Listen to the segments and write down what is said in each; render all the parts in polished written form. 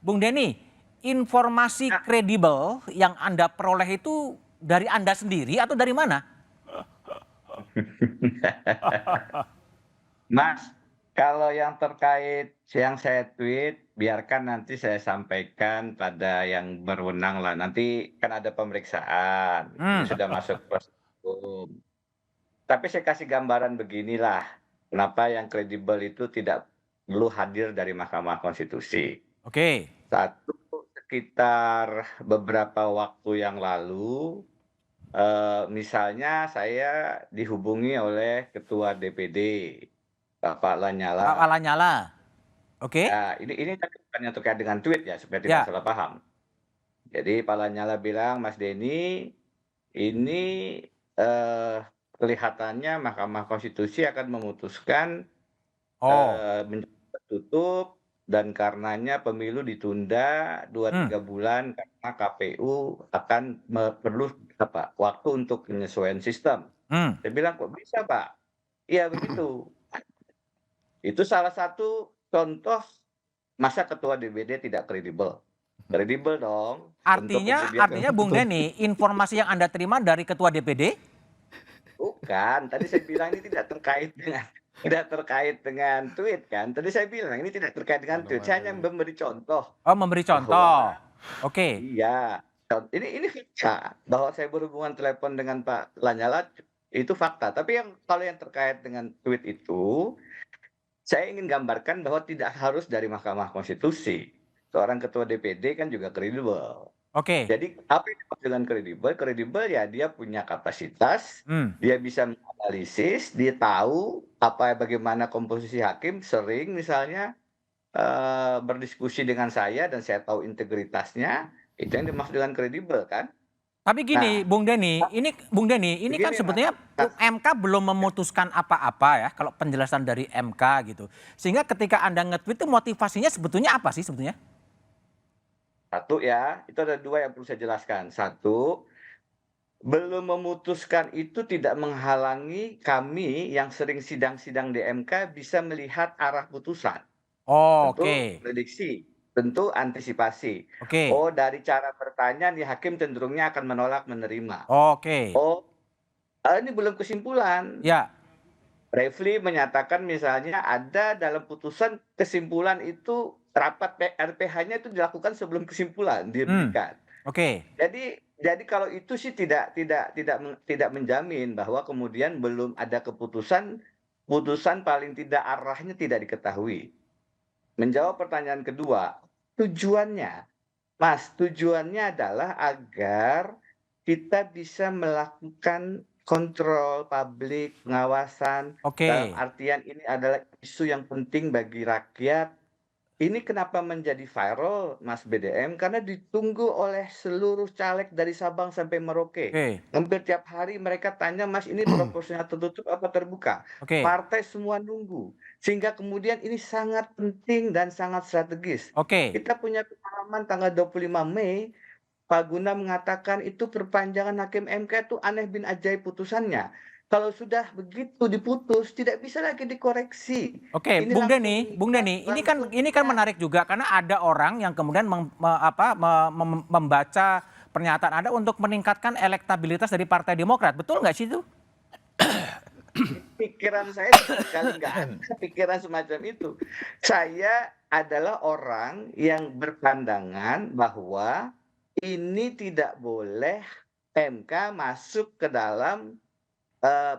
Bung Denny, informasi Nah, kredibel yang Anda peroleh itu dari Anda sendiri atau dari mana? Mas, kalau yang terkait yang saya tweet, biarkan nanti saya sampaikan pada yang berwenang lah. Nanti kan ada pemeriksaan, ini Hmm, sudah masuk proses hukum. Tapi saya kasih gambaran beginilah, kenapa yang kredibel itu tidak perlu hadir dari Mahkamah Konstitusi. oke. Satu, sekitar beberapa waktu yang lalu, misalnya saya dihubungi oleh Ketua DPD, Bapak Pak Lanyala. Lanyala, oke? Ya, ini tapi bukannya terkait dengan tweet ya, supaya tidak Ya, salah paham. Jadi Pak Lanyala bilang, "Mas Denny, ini, eee, kelihatannya Mahkamah Konstitusi akan memutuskan, oh, menjadi tertutup dan karenanya pemilu ditunda dua hmm, tiga bulan karena KPU akan perlu apa, waktu untuk penyesuaian sistem." hmm. Saya bilang, "Kok bisa, Pak?" "Iya begitu." Itu salah satu contoh masa ketua DPD tidak kredibel. Kredibel dong, untuk Artinya, kemudian artinya Bung Denny, informasi yang Anda terima dari Ketua DPD? bukan, tadi saya bilang ini tidak terkait dengan tweet kan, tadi saya bilang ini tidak terkait dengan tweet, saya hanya memberi contoh Oh, memberi bahwa contoh. Oke, iya, ini fakta, bahwa saya berhubungan telepon dengan Pak Lanyala itu fakta, tapi kalau yang terkait dengan tweet itu, saya ingin gambarkan bahwa tidak harus dari Mahkamah Konstitusi. Seorang ketua DPD kan juga kredibel. oke. Jadi apa yang dimaksud dengan kredibel? Kredibel ya dia punya kapasitas, Hmm, dia bisa menganalisis, dia tahu bagaimana komposisi hakim, sering misalnya, berdiskusi dengan saya dan saya tahu integritasnya, itu yang dimaksud dengan kredibel kan. tapi gini, Nah, Bung Denny, ini kan begini Mas, sebetulnya nah, MK belum memutuskan apa-apa ya, kalau penjelasan dari MK gitu. Sehingga ketika Anda nge-tweet itu motivasinya sebetulnya apa sih sebetulnya? satu ya, itu ada 2 yang perlu saya jelaskan. Satu, belum memutuskan itu tidak menghalangi kami yang sering sidang-sidang di MK bisa melihat arah putusan. Oh, Tentu oke, prediksi, tentu antisipasi. oke, Oh, dari cara bertanya nih hakim cenderungnya akan menolak menerima. oke. Oh, ini belum kesimpulan. Ya, Refli menyatakan misalnya ada dalam putusan kesimpulan itu rapat RPH-nya itu dilakukan sebelum kesimpulan hmm, diberikan. oke, Jadi kalau itu sih tidak menjamin bahwa kemudian belum ada keputusan, putusan paling tidak arahnya tidak diketahui. Menjawab pertanyaan kedua, tujuannya, Mas, tujuannya adalah agar kita bisa melakukan kontrol publik, pengawasan, dalam oke. artian ini adalah isu yang penting bagi rakyat. Ini kenapa menjadi viral, Mas BDM, karena ditunggu oleh seluruh caleg dari Sabang sampai Merauke. Oke, Hampir tiap hari mereka tanya, "Mas, ini proporsional tertutup apa terbuka?" oke, Partai semua nunggu. Sehingga kemudian ini sangat penting dan sangat strategis. oke. Kita punya pengalaman tanggal 25 Mei, Pak Guna mengatakan itu perpanjangan hakim MK itu aneh bin ajaib putusannya. Kalau sudah begitu diputus, tidak bisa lagi dikoreksi. Oke, Ini Bung langsung Denny, mengikat, langsung ini kan iya. menarik juga karena ada orang yang kemudian membaca pernyataan Anda untuk meningkatkan elektabilitas dari Partai Demokrat. Betul nggak sih itu? Pikiran saya sama sekali nggak ada pikiran semacam itu. Saya adalah orang yang berpandangan bahwa ini tidak boleh MK masuk ke dalam,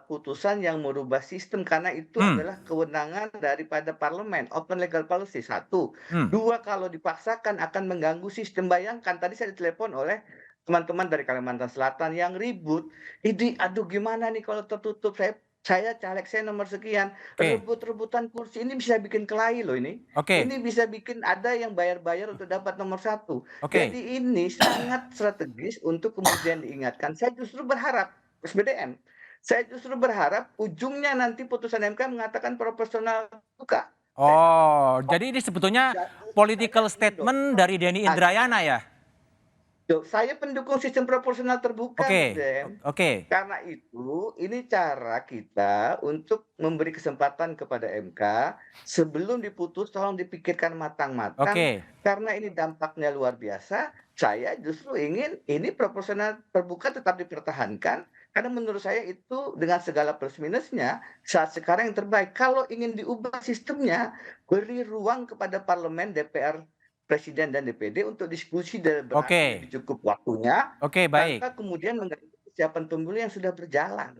putusan yang merubah sistem karena itu Hmm, adalah kewenangan daripada parlemen, open legal policy, satu. hmm. Dua, kalau dipaksakan akan mengganggu sistem. Bayangkan tadi saya ditelepon oleh teman-teman dari Kalimantan Selatan yang ribut, "Ini aduh gimana nih kalau tertutup, saya caleg saya nomor sekian, Oke, rebut-rebutan kursi ini bisa bikin kelahi loh ini. oke, Ini bisa bikin ada yang bayar-bayar untuk dapat nomor satu." oke, Jadi ini sangat strategis untuk kemudian diingatkan. Saya justru berharap, SBDM, saya justru berharap ujungnya nanti putusan MK mengatakan proporsional terbuka. Saya oh, jadi ini sebetulnya justru saya political statement mendorong dari Denny agar Indrayana ya? Tuh, saya pendukung sistem proporsional terbuka, Oke, Mas Dem. oke, Karena itu, ini cara kita untuk memberi kesempatan kepada MK sebelum diputus tolong dipikirkan matang-matang oke, karena ini dampaknya luar biasa. Saya justru ingin ini proporsional terbuka tetap dipertahankan karena menurut saya itu dengan segala plus minusnya saat sekarang yang terbaik. Kalau ingin diubah sistemnya, beri ruang kepada parlemen, DPR, Presiden dan DPD untuk diskusi deliberasi oke, lebih cukup waktunya oke, baik. tanpa kemudian mengganggu persiapan pemilu yang sudah berjalan.